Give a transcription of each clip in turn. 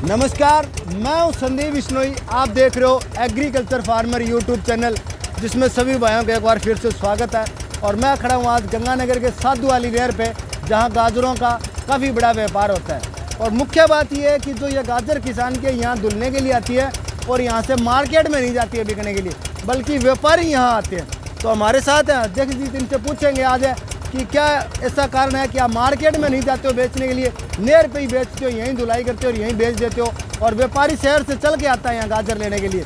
नमस्कार, मैं हूं संदीप बिश्नोई। आप देख रहे हो एग्रीकल्चर फार्मर यूट्यूब चैनल, जिसमें सभी भाइयों का एक बार फिर से स्वागत है। और मैं खड़ा हूं आज गंगानगर के साधु वाली नहर पे, जहां गाजरों का काफ़ी बड़ा व्यापार होता है। और मुख्य बात यह है कि जो ये गाजर किसान के यहाँ धुलने के लिए आती है और यहाँ से मार्केट में नहीं जाती है बिकने के लिए, बल्कि व्यापारी यहाँ आते हैं। तो हमारे साथ हैं अध्यक्ष जी, इनसे पूछेंगे आज कि क्या ऐसा कारण है कि आप मार्केट में नहीं जाते हो बेचने के लिए, नहर पे ही बेचते हो, यहीं धुलाई करते हो और यहीं बेच देते हो, और व्यापारी शहर से चल के आता है यहाँ गाजर लेने के लिए।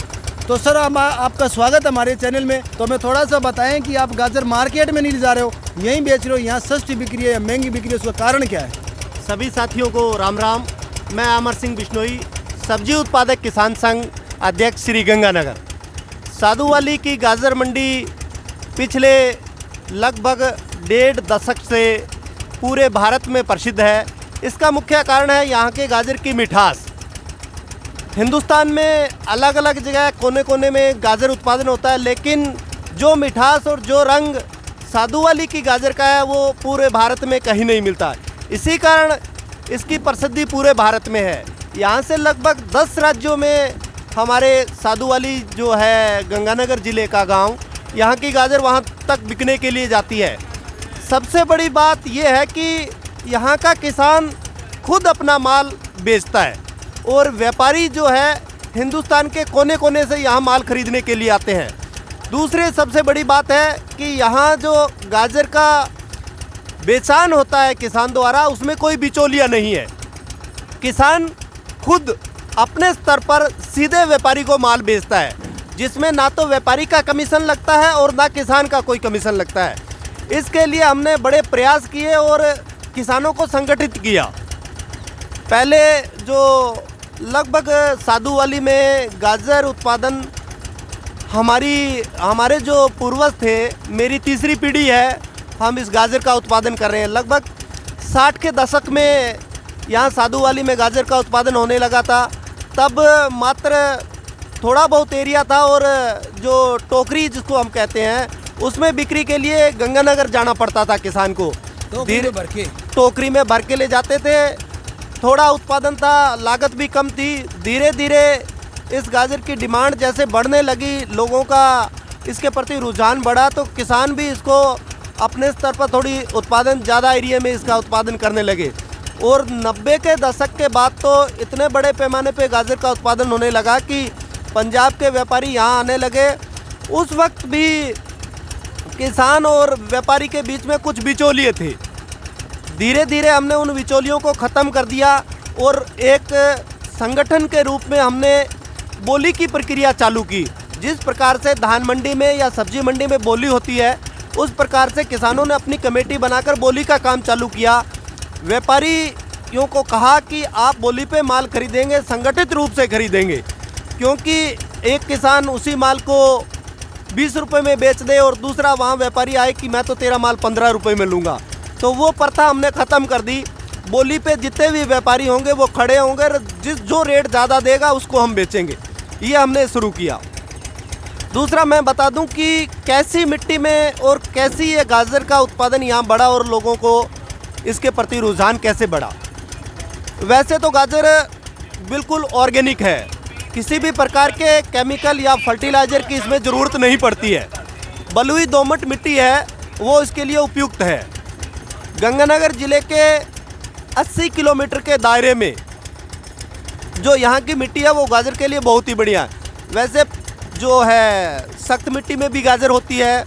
तो सर, आपका स्वागत है हमारे चैनल में। तो हमें थोड़ा सा बताएं कि आप गाजर मार्केट में नहीं जा रहे हो, यहीं बेच रहे हो, यहाँ सस्ती बिक्री है या महंगी बिक्री है, उसका कारण क्या है? सभी साथियों को राम राम। मैं अमर सिंह बिश्नोई, सब्जी उत्पादक किसान संघ अध्यक्ष श्री गंगानगर। साधुवाली की गाजर मंडी पिछले लगभग 1.5 दशक से पूरे भारत में प्रसिद्ध है। इसका मुख्य कारण है यहाँ के गाजर की मिठास। हिंदुस्तान में अलग अलग जगह कोने कोने में गाजर उत्पादन होता है, लेकिन जो मिठास और जो रंग साधुवाली की गाजर का है वो पूरे भारत में कहीं नहीं मिलता। इसी कारण इसकी प्रसिद्धि पूरे भारत में है। यहाँ से लगभग 10 राज्यों में हमारे साधुवाली जो है गंगानगर ज़िले का गांव, यहाँ की गाजर वहाँ तक बिकने के लिए जाती है। सबसे बड़ी बात यह है कि यहाँ का किसान खुद अपना माल बेचता है और व्यापारी जो है हिंदुस्तान के कोने कोने से यहाँ माल खरीदने के लिए आते हैं। दूसरी सबसे बड़ी बात है कि यहाँ जो गाजर का बेचान होता है किसान द्वारा, उसमें कोई बिचौलिया नहीं है। किसान खुद अपने स्तर पर सीधे व्यापारी को माल बेचता है, जिसमें ना तो व्यापारी का कमीशन लगता है और ना किसान का कोई कमीशन लगता है। इसके लिए हमने बड़े प्रयास किए और किसानों को संगठित किया। पहले जो लगभग साधुवाली में गाजर उत्पादन हमारे जो पूर्वज थे, मेरी तीसरी पीढ़ी है, हम इस गाजर का उत्पादन कर रहे हैं। लगभग 60 के दशक में यहाँ साधुवाली में गाजर का उत्पादन होने लगा था। तब मात्र थोड़ा बहुत एरिया था और जो टोकरी जिसको हम कहते हैं, उसमें बिक्री के लिए गंगानगर जाना पड़ता था किसान को। टोकरी में भर के ले जाते थे। थोड़ा उत्पादन था, लागत भी कम थी। धीरे धीरे इस गाजर की डिमांड जैसे बढ़ने लगी, लोगों का इसके प्रति रुझान बढ़ा, तो किसान भी इसको अपने स्तर पर थोड़ी उत्पादन ज़्यादा एरिया में इसका उत्पादन करने लगे। और 90 के दशक के बाद तो इतने बड़े पैमाने पे गाजर का उत्पादन होने लगा कि पंजाब के व्यापारी यहाँ आने लगे। उस वक्त भी किसान और व्यापारी के बीच में कुछ बिचौलिए थे। धीरे धीरे हमने उन बिचौलियों को ख़त्म कर दिया और एक संगठन के रूप में हमने बोली की प्रक्रिया चालू की। जिस प्रकार से धान मंडी में या सब्जी मंडी में बोली होती है, उस प्रकार से किसानों ने अपनी कमेटी बनाकर बोली का काम चालू किया। व्यापारियों को कहा कि आप बोली पे माल खरीदेंगे, संगठित रूप से खरीदेंगे, क्योंकि एक किसान उसी माल को 20 रुपये में बेच दे और दूसरा वहाँ व्यापारी आए कि मैं तो तेरा माल 15 रुपये में लूँगा। तो वो प्रथा हमने ख़त्म कर दी। बोली पे जितने भी व्यापारी होंगे वो खड़े होंगे, जो रेट ज़्यादा देगा उसको हम बेचेंगे। ये हमने शुरू किया। दूसरा मैं बता दूं कि कैसी मिट्टी में और कैसी ये गाजर का उत्पादन यहाँ बढ़ा और लोगों को इसके प्रति रुझान कैसे बढ़ा। वैसे तो गाजर बिल्कुल ऑर्गेनिक है, किसी भी प्रकार के केमिकल या फर्टिलाइज़र की इसमें ज़रूरत नहीं पड़ती है। बलुई दोमट मिट्टी है वो इसके लिए उपयुक्त है। गंगानगर ज़िले के 80 किलोमीटर के दायरे में जो यहाँ की मिट्टी है वो गाजर के लिए बहुत ही बढ़िया है। वैसे जो है सख्त मिट्टी में भी गाजर होती है,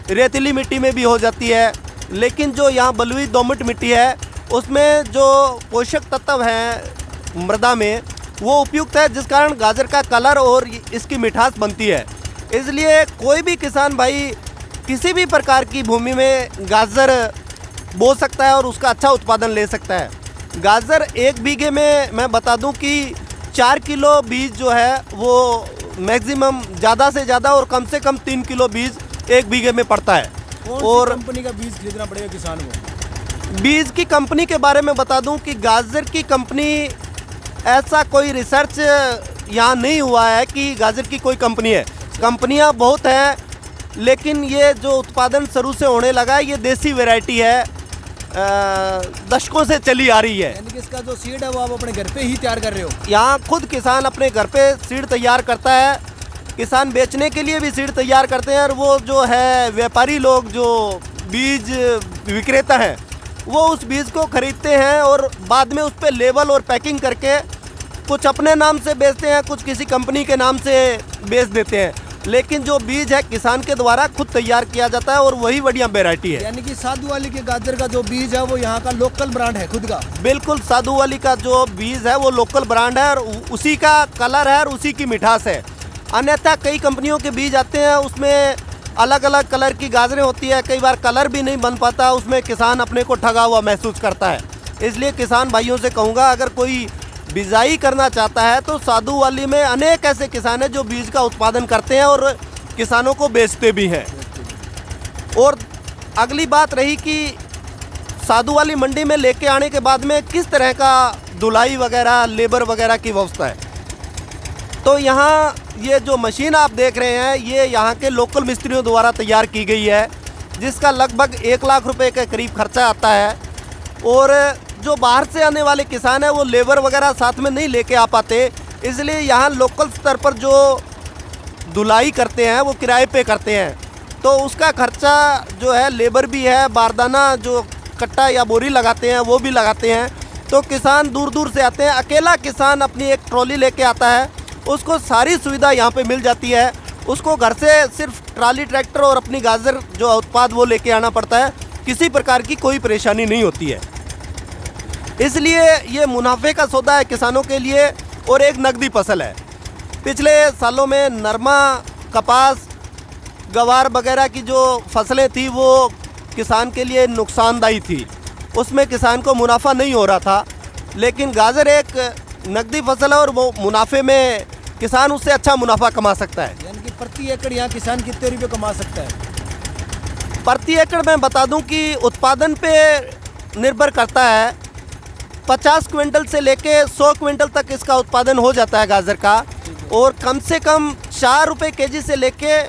रेतीली मिट्टी में भी हो जाती है, लेकिन जो यहाँ बलुई दोमट मिट्टी है उसमें जो पोषक तत्व हैं मृदा में वो उपयुक्त है, जिस कारण गाजर का कलर और इसकी मिठास बनती है। इसलिए कोई भी किसान भाई किसी भी प्रकार की भूमि में गाजर बो सकता है और उसका अच्छा उत्पादन ले सकता है। गाजर 1 बीघे में मैं बता दूं कि 4 किलो बीज जो है वो मैक्सिमम ज़्यादा से ज़्यादा और कम से कम 3 किलो बीज 1 बीघे में पड़ता है। और कंपनी का बीज खरीदना पड़ेगा किसान को? बीज की कंपनी के बारे में बता दूं कि गाजर की कंपनी, ऐसा कोई रिसर्च यहाँ नहीं हुआ है कि गाजर की कोई कंपनी है। कंपनियाँ बहुत हैं, लेकिन ये जो उत्पादन शुरू से होने लगा है ये देसी वैरायटी है। दशकों से चली आ रही है। यानी कि इसका जो सीड है वो आप अपने घर पे ही तैयार कर रहे हो? यहाँ खुद किसान अपने घर पे सीड तैयार करता है, किसान बेचने के लिए भी सीड तैयार करते हैं, और वो जो है व्यापारी लोग जो बीज विक्रेता हैं वो उस बीज को खरीदते हैं और बाद में उस पर लेबल और पैकिंग करके कुछ अपने नाम से बेचते हैं, कुछ किसी कंपनी के नाम से बेच देते हैं। लेकिन जो बीज है किसान के द्वारा खुद तैयार किया जाता है और वही बढ़िया वैरायटी है। यानी कि साधु वाली के गाजर का जो बीज है वो यहाँ का लोकल ब्रांड है खुद का? बिल्कुल, साधु वाली का जो बीज है वो लोकल ब्रांड है और उसी का कलर है और उसी की मिठास है। अन्यथा कई कंपनियों के बीज आते हैं, उसमें अलग अलग कलर की गाजरें होती है, कई बार कलर भी नहीं बन पाता, उसमें किसान अपने को ठगा हुआ महसूस करता है। इसलिए किसान भाइयों से कहूँगा, अगर कोई बिजाई करना चाहता है तो साधु वाली में अनेक ऐसे किसान हैं जो बीज का उत्पादन करते हैं और किसानों को बेचते भी हैं। और अगली बात रही कि साधु वाली मंडी में लेके आने के बाद में किस तरह का धुलाई वगैरह, लेबर वगैरह की व्यवस्था है। तो यहाँ ये जो मशीन आप देख रहे हैं ये यहाँ के लोकल मिस्त्रियों द्वारा तैयार की गई है, जिसका लगभग 1 लाख रुपए के करीब खर्चा आता है। और जो बाहर से आने वाले किसान हैं वो लेबर वगैरह साथ में नहीं लेके आ पाते, इसलिए यहाँ लोकल स्तर पर जो धुलाई करते हैं वो किराए पे करते हैं, तो उसका खर्चा जो है, लेबर भी है, बारदाना जो कट्टा या बोरी लगाते हैं वो भी लगाते हैं। तो किसान दूर दूर से आते हैं, अकेला किसान अपनी एक ट्रॉली लेके आता है, उसको सारी सुविधा यहाँ पे मिल जाती है। उसको घर से सिर्फ ट्राली, ट्रैक्टर और अपनी गाजर जो उत्पाद वो लेके आना पड़ता है, किसी प्रकार की कोई परेशानी नहीं होती है। इसलिए ये मुनाफे का सौदा है किसानों के लिए और एक नकदी फसल है। पिछले सालों में नरमा, कपास, गवार वगैरह की जो फसलें थी वो किसान के लिए नुकसानदायी थी, उसमें किसान को मुनाफा नहीं हो रहा था। लेकिन गाजर एक नकदी फसल है और वो मुनाफे में किसान उससे अच्छा मुनाफा कमा सकता है। यानी कि प्रति एकड़ यहाँ किसान कितने रुपये कमा सकता है? प्रति एकड़ मैं बता दूं कि उत्पादन पे निर्भर करता है। 50 क्विंटल से लेके 100 क्विंटल तक इसका उत्पादन हो जाता है गाजर का, और कम से कम 4 रुपये केजी से लेके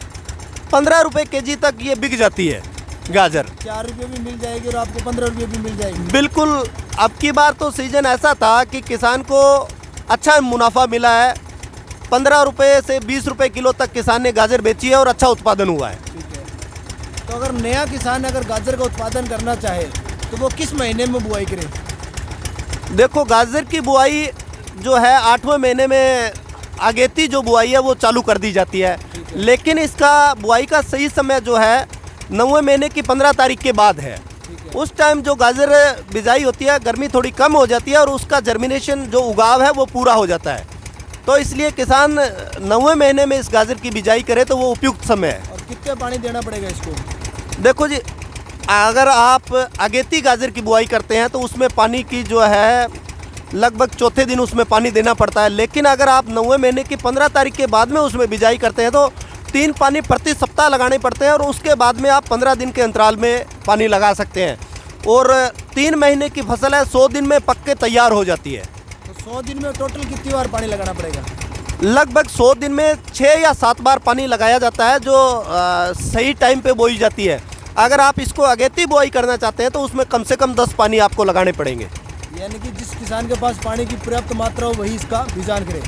15 रुपये केजी तक ये बिक जाती है गाजर। 4 रुपये भी मिल जाएगी और आपको 15 रुपये भी मिल जाएगी। बिल्कुल, अब की बार तो सीजन ऐसा था कि किसान को अच्छा मुनाफा मिला है। 15 रुपये से 20 रुपये किलो तक किसान ने गाजर बेची है और अच्छा उत्पादन हुआ है। ठीक है, तो अगर नया किसान अगर गाजर का उत्पादन करना चाहे तो वो किस महीने में बुआई करे? देखो, गाजर की बुआई जो है 8वें महीने में अगेती जो बुआई है वो चालू कर दी जाती है, लेकिन इसका बुआई का सही समय जो है 9वें महीने की 15 तारीख के बाद है। उस टाइम जो गाजर बिजाई होती है, गर्मी थोड़ी कम हो जाती है और उसका जर्मिनेशन जो उगाव है वो पूरा हो जाता है। तो इसलिए किसान 9वें महीने में इस गाजर की बिजाई करे तो वो उपयुक्त समय है। और कितने पानी देना पड़ेगा इसको? देखो जी, अगर आप अगेती गाजर की बुआई करते हैं तो उसमें पानी की जो है लगभग चौथे दिन उसमें पानी देना पड़ता है। लेकिन अगर आप 9वें महीने की 15 तारीख के बाद में उसमें बिजाई करते हैं तो 3 पानी प्रति सप्ताह लगाने पड़ते हैं और उसके बाद में आप 15 दिन के अंतराल में पानी लगा सकते हैं। और 3 महीने की फसल है, 100 दिन में पक के तैयार हो जाती है। तो 100 दिन में टोटल कितनी बार पानी लगाना पड़ेगा? लगभग 100 दिन में 6 या 7 बार पानी लगाया जाता है, जो सही टाइम पे बोई जाती है। अगर आप इसको अगेती बुआई करना चाहते हैं तो उसमें कम से कम 10 पानी आपको लगाने पड़ेंगे। यानी कि जिस किसान के पास पानी की पर्याप्त मात्रा हो वही इसका बीजान करे।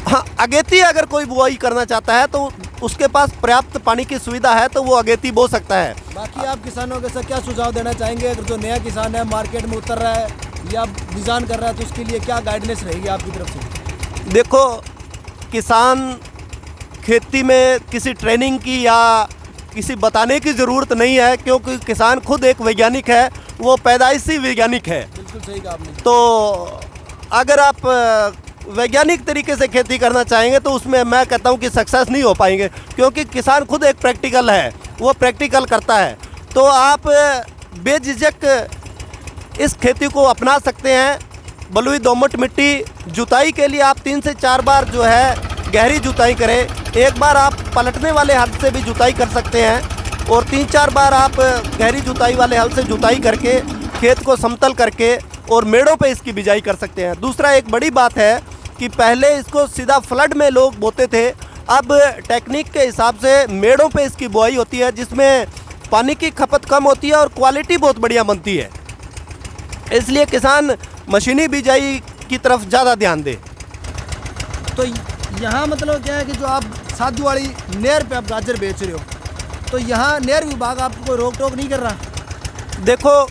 हाँ, अगेती अगर कोई बुआई करना चाहता है तो उसके पास पर्याप्त पानी की सुविधा है तो वो अगेती बो सकता है। बाकी आप किसानों के साथ क्या सुझाव देना चाहेंगे? अगर जो नया किसान है, मार्केट में उतर रहा है या बीजान कर रहा है, तो उसके लिए क्या गाइडेंस रहेगी आपकी तरफ से? देखो, किसान खेती में किसी ट्रेनिंग की या किसी बताने की ज़रूरत नहीं है, क्योंकि किसान खुद एक वैज्ञानिक है, वो पैदाइशी वैज्ञानिक है। बिल्कुल सही कहा आपने। तो अगर आप वैज्ञानिक तरीके से खेती करना चाहेंगे तो उसमें मैं कहता हूं कि सक्सेस नहीं हो पाएंगे, क्योंकि किसान खुद एक प्रैक्टिकल है, वो प्रैक्टिकल करता है। तो आप बेझिझक इस खेती को अपना सकते हैं। बलुई दोमट मिट्टी जुताई के लिए आप 3 से 4 बार जो है गहरी जुताई करें। एक बार आप पलटने वाले हल से भी जुताई कर सकते हैं और 3-4 बार आप गहरी जुताई वाले हल से जुताई करके खेत को समतल करके और मेड़ों पे इसकी बिजाई कर सकते हैं। दूसरा, एक बड़ी बात है कि पहले इसको सीधा फ्लड में लोग बोते थे, अब टेक्निक के हिसाब से मेड़ों पे इसकी बुआई होती है, जिसमें पानी की खपत कम होती है और क्वालिटी बहुत बढ़िया बनती है। इसलिए किसान मशीनी बिजाई की तरफ ज़्यादा ध्यान दे। तो यहाँ मतलब क्या है कि जो आप साधु वाली नहर पे आप गाजर बेच रहे हो, तो यहाँ नहर विभाग आपको कोई रोक टोक नहीं कर रहा? देखो,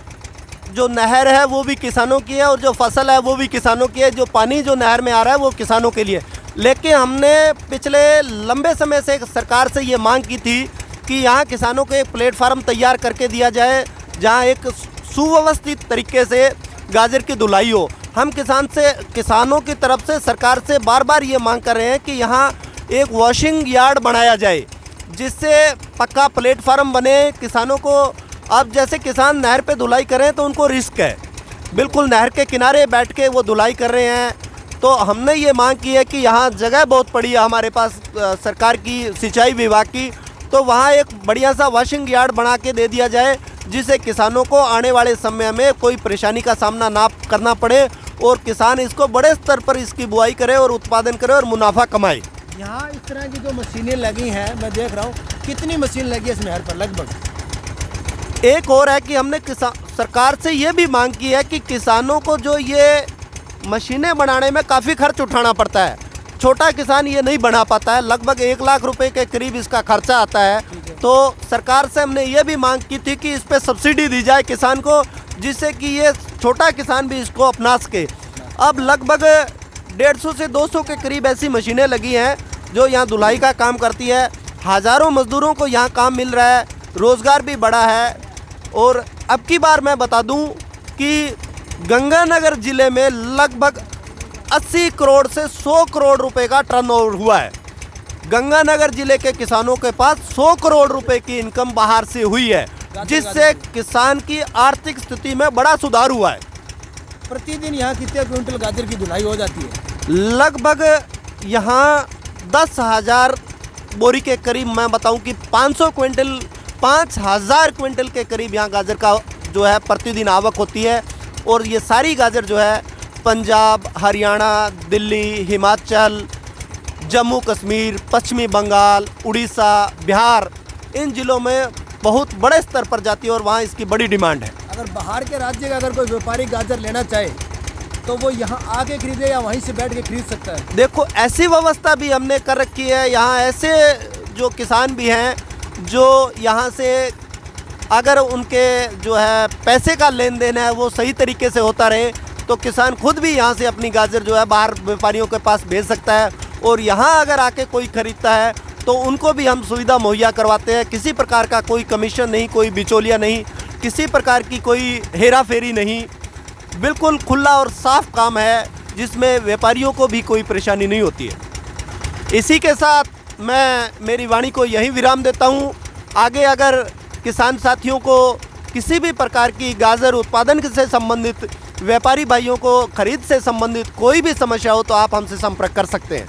जो नहर है वो भी किसानों की है और जो फसल है वो भी किसानों की है। जो पानी जो नहर में आ रहा है वो किसानों के लिए। लेकिन हमने पिछले लंबे समय से सरकार से ये मांग की थी कि यहाँ किसानों को एक प्लेटफार्म तैयार करके दिया जाए जहाँ एक सुव्यवस्थित तरीके से गाजर की धुलाई हो। हम किसानों की तरफ से सरकार से बार बार ये मांग कर रहे हैं कि यहाँ एक वॉशिंग यार्ड बनाया जाए जिससे पक्का प्लेटफार्म बने। किसानों को अब जैसे किसान नहर पे धुलाई करें तो उनको रिस्क है, बिल्कुल नहर के किनारे बैठ के वो धुलाई कर रहे हैं। तो हमने ये मांग की है कि यहाँ जगह बहुत पड़ी है हमारे पास सरकार की सिंचाई विभाग की, तो वहाँ एक बढ़िया सा वॉशिंग यार्ड बना के दे दिया जाए जिससे किसानों को आने वाले समय में कोई परेशानी का सामना ना करना पड़े और किसान इसको बड़े स्तर पर इसकी बुआई करे और उत्पादन करे और मुनाफा कमाए। यहाँ इस तरह की जो मशीनें लगी हैं, मैं देख रहा हूँ, कितनी मशीन लगी है इस नहर पर लगभग? एक और है कि हमने सरकार से ये भी मांग की है कि किसानों को जो ये मशीनें बनाने में काफ़ी खर्च उठाना पड़ता है, छोटा किसान ये नहीं बना पाता है, लगभग 1 लाख रुपए के करीब इसका खर्चा आता है। तो सरकार से हमने ये भी मांग की थी कि इस पर सब्सिडी दी जाए किसान को, जिससे कि ये छोटा किसान भी इसको अपना सके। अब लगभग 150 से 200 के करीब ऐसी मशीनें लगी हैं जो यहाँ धुलाई का काम करती है। हज़ारों मज़दूरों को यहाँ काम मिल रहा है, रोज़गार भी बढ़ा है। और अब की बार मैं बता दूं कि गंगानगर ज़िले में लगभग 80 करोड़ से 100 करोड़ रुपए का टर्नओवर हुआ है। गंगानगर ज़िले के किसानों के पास 100 करोड़ रुपए की इनकम बाहर से हुई है, जिससे किसान की आर्थिक स्थिति में बड़ा सुधार हुआ है। प्रतिदिन यहाँ कितने क्विंटल गाजर की धुलाई हो जाती है? लगभग यहाँ 10,000 बोरी के करीब, मैं बताऊं कि 5,000 क्विंटल के करीब यहाँ गाजर का जो है प्रतिदिन आवक होती है। और ये सारी गाजर जो है पंजाब, हरियाणा, दिल्ली, हिमाचल, जम्मू कश्मीर, पश्चिमी बंगाल, उड़ीसा, बिहार, इन ज़िलों में बहुत बड़े स्तर पर जाती है और वहाँ इसकी बड़ी डिमांड है। अगर बाहर के राज्य का अगर कोई व्यापारी गाजर लेना चाहे तो वो यहाँ आके खरीदे या वहीं से बैठ के खरीद सकता है? देखो, ऐसी व्यवस्था भी हमने कर रखी है। यहाँ ऐसे जो किसान भी हैं जो यहाँ से अगर उनके जो है पैसे का लेन देन है वो सही तरीके से होता रहे तो किसान खुद भी यहाँ से अपनी गाजर जो है बाहर व्यापारियों के पास भेज सकता है। और यहाँ अगर आके कोई ख़रीदता है तो उनको भी हम सुविधा मुहैया करवाते हैं। किसी प्रकार का कोई कमीशन नहीं, कोई बिचौलिया नहीं, किसी प्रकार की कोई हेरा फेरी नहीं, बिल्कुल खुला और साफ काम है जिसमें व्यापारियों को भी कोई परेशानी नहीं होती है। इसी के साथ मैं मेरी वाणी को यहीं विराम देता हूँ। आगे अगर किसान साथियों को किसी भी प्रकार की गाजर उत्पादन से संबंधित, व्यापारी भाइयों को खरीद से संबंधित कोई भी समस्या हो तो आप हमसे संपर्क कर सकते हैं।